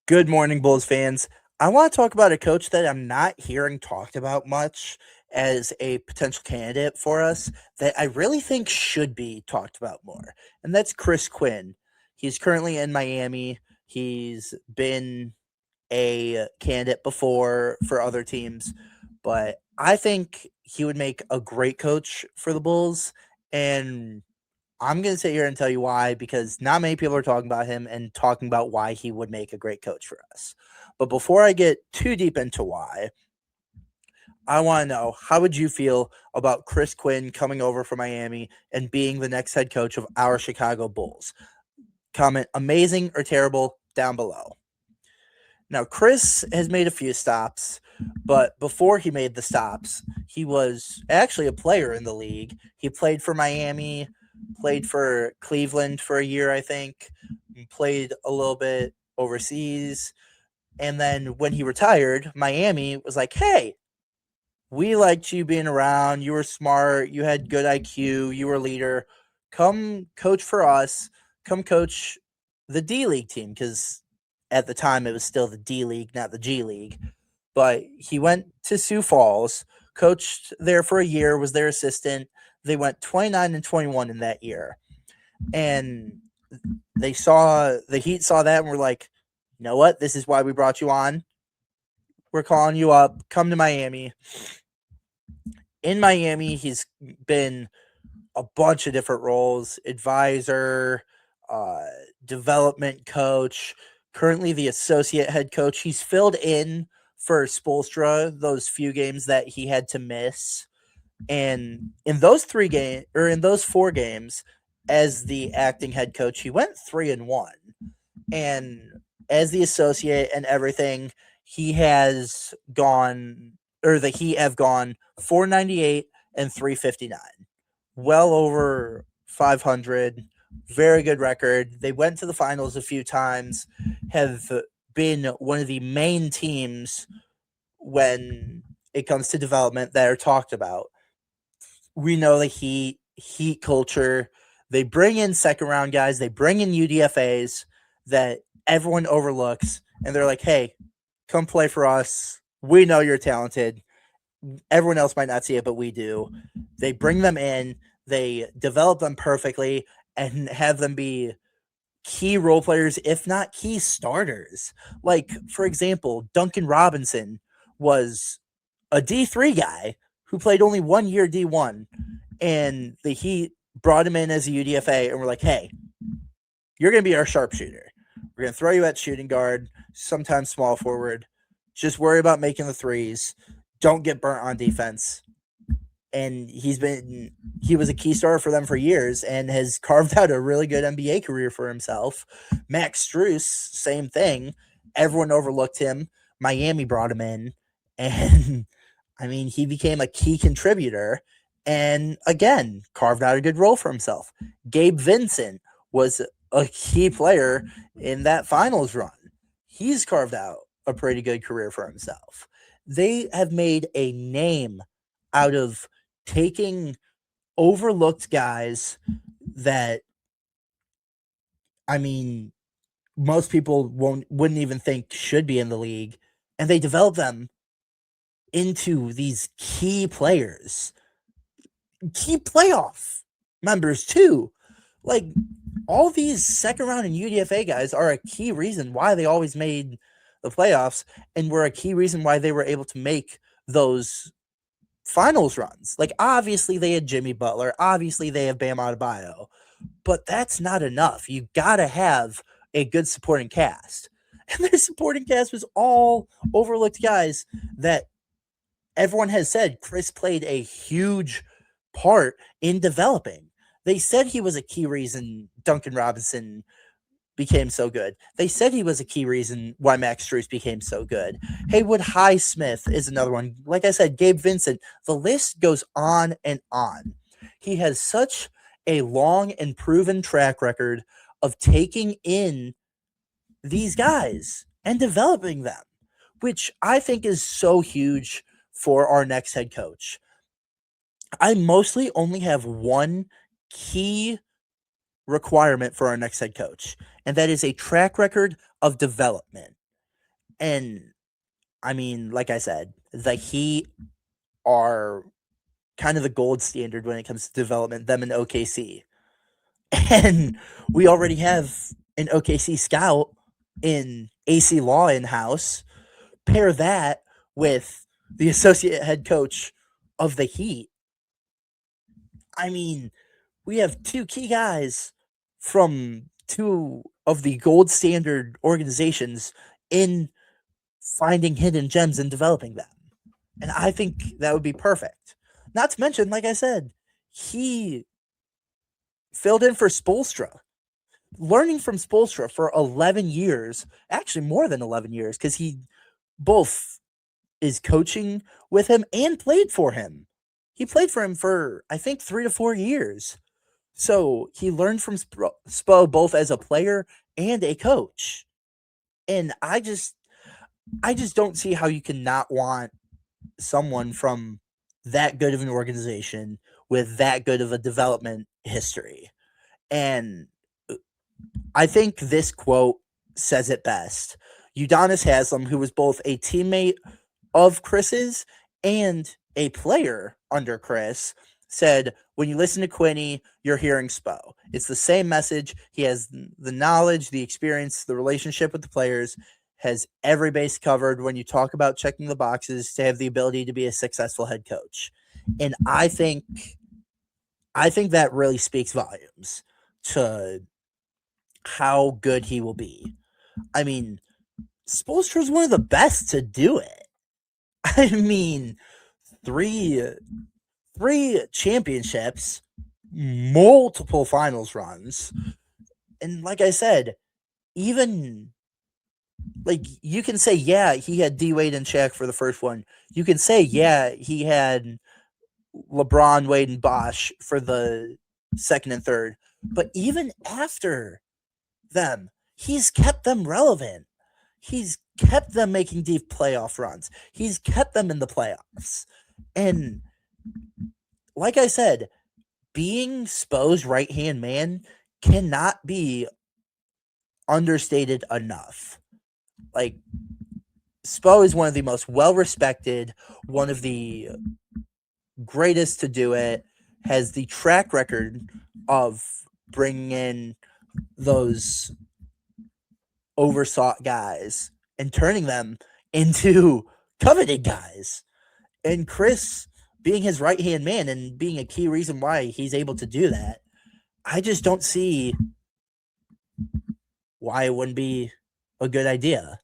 Good morning, Bulls fans. I want to talk about a coach that I'm not hearing talked about much as a potential candidate for us that I really think should be talked about more, and that's Chris Quinn. He's currently in Miami. He's been a candidate before for other teams, but I think he would make a great coach for the Bulls, and I'm going to sit here and tell you why because not many people are talking about him and talking about why he would make a great coach for us. But before I get too deep into why, I want to know how would you feel about Chris Quinn coming over from Miami and being the next head coach of our Chicago Bulls? Comment amazing or terrible down below. Now, Chris has made a few stops, but before he made the stops, he was actually a player in the league. He played for Miami, played for Cleveland for a year, I think, played a little bit overseas. And then when he retired, Miami was like, hey, we liked you being around. You were smart. You had good IQ. You were a leader. Come coach for us. Come coach the D League team because at the time it was still the D League, not the G League. But he went to Sioux Falls, coached there for a year, was their assistant. They went 29-21 in that year. And the Heat saw that and were like, you know what? This is why we brought you on. We're calling you up. Come to Miami. In Miami, he's been a bunch of different roles: advisor, uh, development coach, currently the associate head coach. He's filled in for Spoelstra those few games that he had to miss. And in those 4 games as the acting head coach, he went 3-1. And as the associate and everything, he has gone or the Heat have gone 498 and 359. Well over 500. Very good record. They went to the finals a few times, have been one of the main teams when it comes to development that are talked about. We know the Heat culture. They bring in second round guys, they bring in UDFAs that everyone overlooks, and they're like, hey, come play for us. We know you're talented. Everyone else might not see it, but we do. They bring them in, they develop them perfectly, and have them be key role players, if not key starters. Like, for example, Duncan Robinson was a D3 guy who played only 1 year D1, and the Heat brought him in as a UDFA and were like, hey, you're going to be our sharpshooter. We're going to throw you at shooting guard, sometimes small forward. Just worry about making the threes. Don't get burnt on defense. And he was a key star for them for years and has carved out a really good NBA career for himself. Max Strus, same thing. Everyone overlooked him. Miami brought him in, and I mean, he became a key contributor and again carved out a good role for himself. Gabe Vincent was a key player in that finals run. He's carved out a pretty good career for himself. They have made a name out of taking overlooked guys that, I mean, most people wouldn't even think should be in the league, and they develop them into these key players, key playoff members too. Like, all these second round and UDFA guys are a key reason why they always made the playoffs and were a key reason why they were able to make those finals runs. Like, obviously they had Jimmy Butler, obviously they have Bam Adebayo, but that's not enough. You gotta have a good supporting cast. And their supporting cast was all overlooked guys that everyone has said Chris played a huge part in developing. They said he was a key reason Duncan Robinson became so good. They said he was a key reason why Max Strus became so good. Haywood Highsmith is another one. Like I said, Gabe Vincent. The list goes on and on. He has such a long and proven track record of taking in these guys and developing them, which I think is so huge for our next head coach. I mostly only have one key requirement for our next head coach, and that is a track record of development. And I mean, like I said, the Heat are kind of the gold standard when it comes to development, them and OKC. And we already have an OKC scout in AC Law in house. Pair that with the associate head coach of the Heat. I mean, we have two key guys from two of the gold standard organizations in finding hidden gems and developing them. And I think that would be perfect. Not to mention, like I said, he filled in for Spoelstra. Learning from Spoelstra for 11 years, actually more than 11 years, because he both is coaching with him and played for him. He played for him for, I think, 3 to 4 years. So he learned from Spo both as a player and a coach. And I just don't see how you can not want someone from that good of an organization with that good of a development history. And I think this quote says it best. Udonis Haslam, who was both a teammate of Chris's and a player under Chris, said, when you listen to Quinny, you're hearing Spo. It's the same message. He has the knowledge, the experience, the relationship with the players, has every base covered when you talk about checking the boxes to have the ability to be a successful head coach. And I think that really speaks volumes to how good he will be. I mean, Spoelstra is one of the best to do it. I mean, three three championships, multiple finals runs, and like I said, even like you can say, yeah, he had D Wade and Shaq for the first one. You can say, yeah, he had LeBron, Wade, and Bosh for the second and third. But even after them, he's kept them relevant. He's kept them making deep playoff runs. He's kept them in the playoffs. And like I said, being Spo's right hand man cannot be understated enough. Like, Spo is one of the most well respected, one of the greatest to do it, has the track record of bringing in those oversought guys and turning them into coveted guys. And Chris being his right hand man and being a key reason why he's able to do that, I just don't see why it wouldn't be a good idea.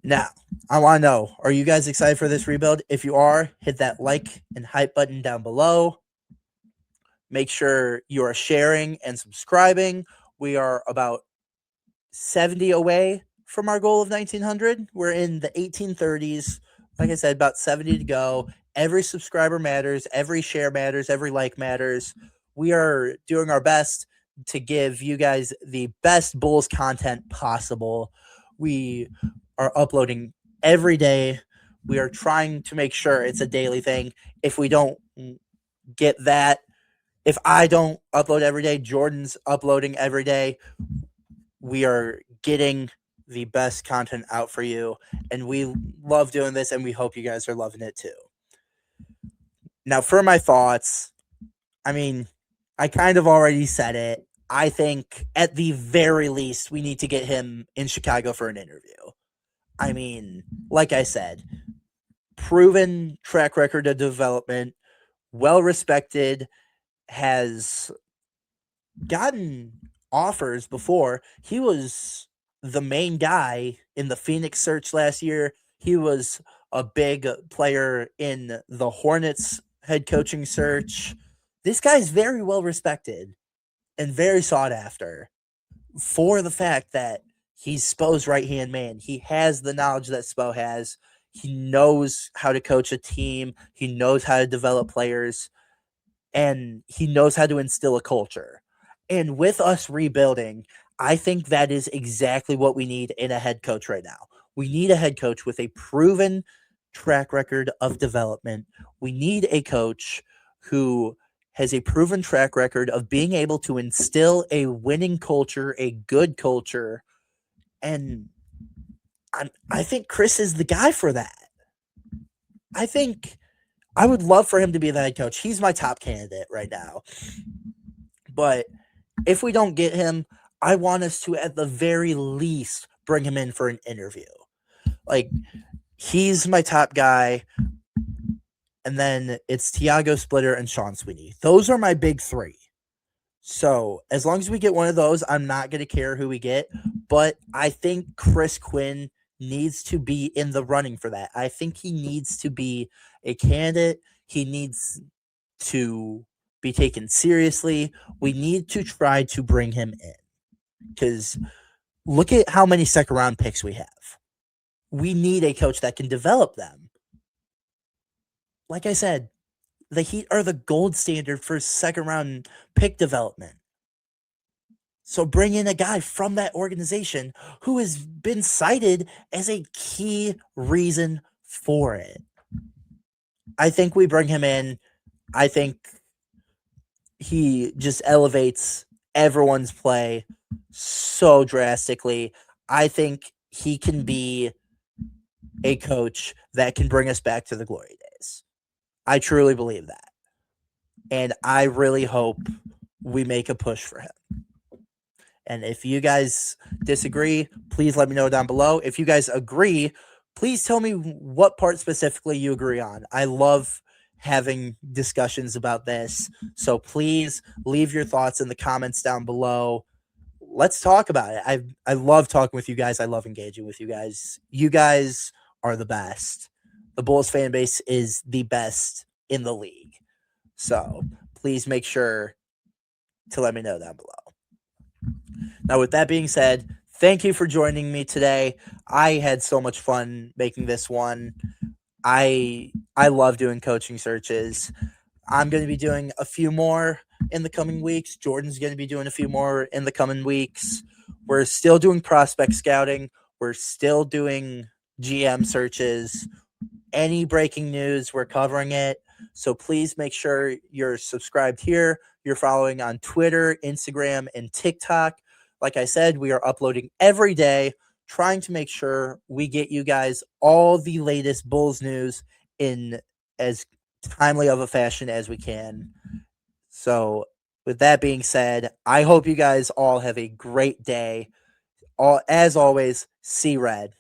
Now, I want to know, are you guys excited for this rebuild? If you are, hit that like and hype button down below. Make sure you are sharing and subscribing. We are about 70 away from our goal of 1900. We're in the 1830s. Like I said, about 70 to go. Every subscriber matters. Every share matters. Every like matters. We are doing our best to give you guys the best Bulls content possible. We are uploading every day. We are trying to make sure it's a daily thing. If we don't get that, if I don't upload every day, Jordan's uploading every day. We are getting the best content out for you, and we love doing this, and we hope you guys are loving it too. Now, for my thoughts, I mean, I kind of already said it. I think at the very least, we need to get him in Chicago for an interview. I mean, like I said, proven track record of development, well respected, has gotten offers before. He was the main guy in the Phoenix search last year. He was a big player in the Hornets head coaching search. This guy's very well respected and very sought after for the fact that he's Spo's right hand man. He has the knowledge that Spo has. He knows how to coach a team. He knows how to develop players, and he knows how to instill a culture. And with us rebuilding, I think that is exactly what we need in a head coach right now. We need a head coach with a proven track record of development. We need a coach who has a proven track record of being able to instill a winning culture, a good culture. And I think Chris is the guy for that. I think I would love for him to be the head coach. He's my top candidate right now. But if we don't get him, I want us to, at the very least, bring him in for an interview. Like, he's my top guy. And then it's Tiago Splitter and Sean Sweeney. Those are my big three. So as long as we get one of those, I'm not going to care who we get. But I think Chris Quinn needs to be in the running for that. I think he needs to be a candidate. He needs to be taken seriously. We need to try to bring him in because look at how many second round picks we have. We need a coach that can develop them. Like I said, the Heat are the gold standard for second round pick development. So bring in a guy from that organization who has been cited as a key reason for it. I think we bring him in. I think he just elevates everyone's play so drastically. I think he can be a coach that can bring us back to the glory days. I truly believe that. And I really hope we make a push for him. And if you guys disagree, please let me know down below. If you guys agree, please tell me what part specifically you agree on. I love having discussions about this. So please leave your thoughts in the comments down below. Let's talk about it. I love talking with you guys. I love engaging with you guys. You guys are the best. The Bulls fan base is the best in the league. So please make sure to let me know down below. Now, with that being said, thank you for joining me today. I had so much fun making this one. I love doing coaching searches. I'm going to be doing a few more in the coming weeks. Jordan's going to be doing a few more in the coming weeks. We're still doing prospect scouting. We're still doing GM searches. Any breaking news, we're covering it. So please make sure you're subscribed here. You're following on Twitter, Instagram, and TikTok. Like I said, we are uploading every day, trying to make sure we get you guys all the latest Bulls news in as timely of a fashion as we can. So with that being said, I hope you guys all have a great day. As always, see red.